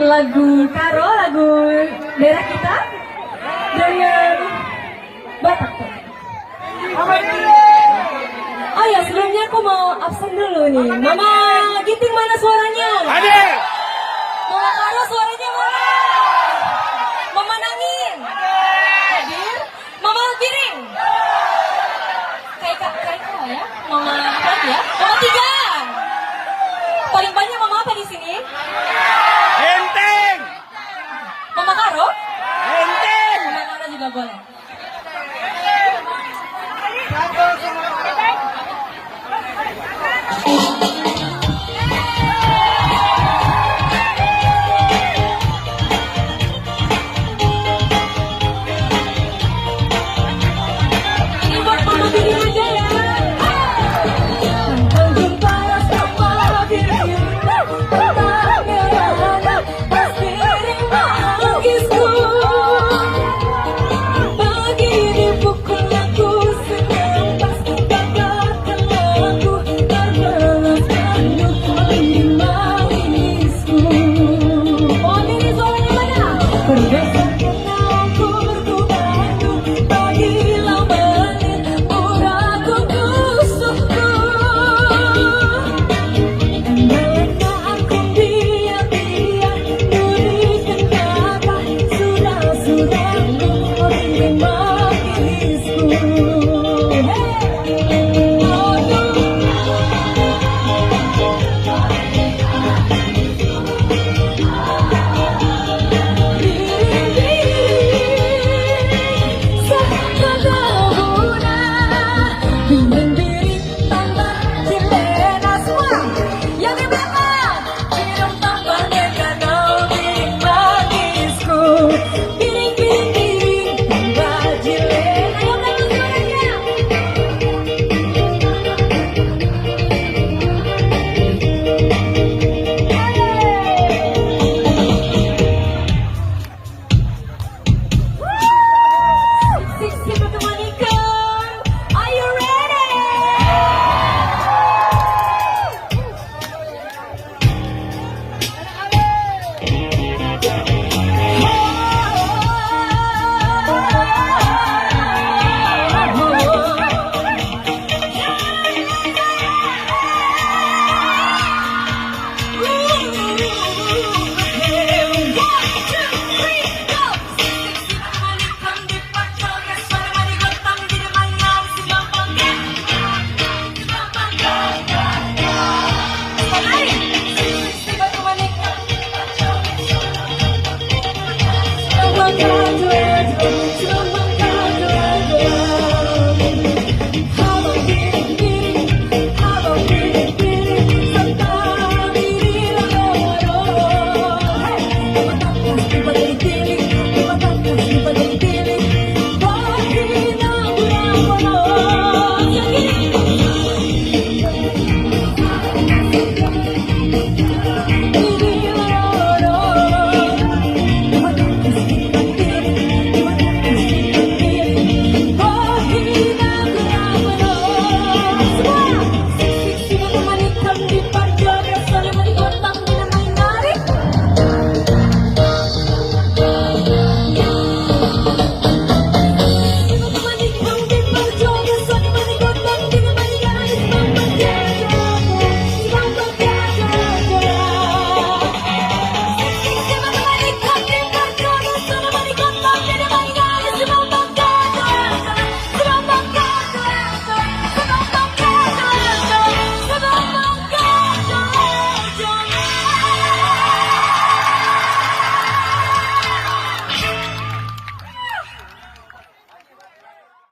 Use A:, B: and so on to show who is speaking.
A: lagu Karo, lagu daerah kita dengan Batak. Oh ya, sebelumnya aku mau absen dulu nih. Mama Ginting mana suaranya?
B: Ada.
A: Mama Karo suaranya mana? Mama Nangin? Hadir. Mama Piring? Kayak kau ya? Mama apa lagi ya? Mama Tiga. Paling banyak mama apa di sini?
B: Enteng.
A: Mama Karo?
B: Enteng.
A: Mama Karo juga boleh. Ini buat mama Piring aja ya. Graduate.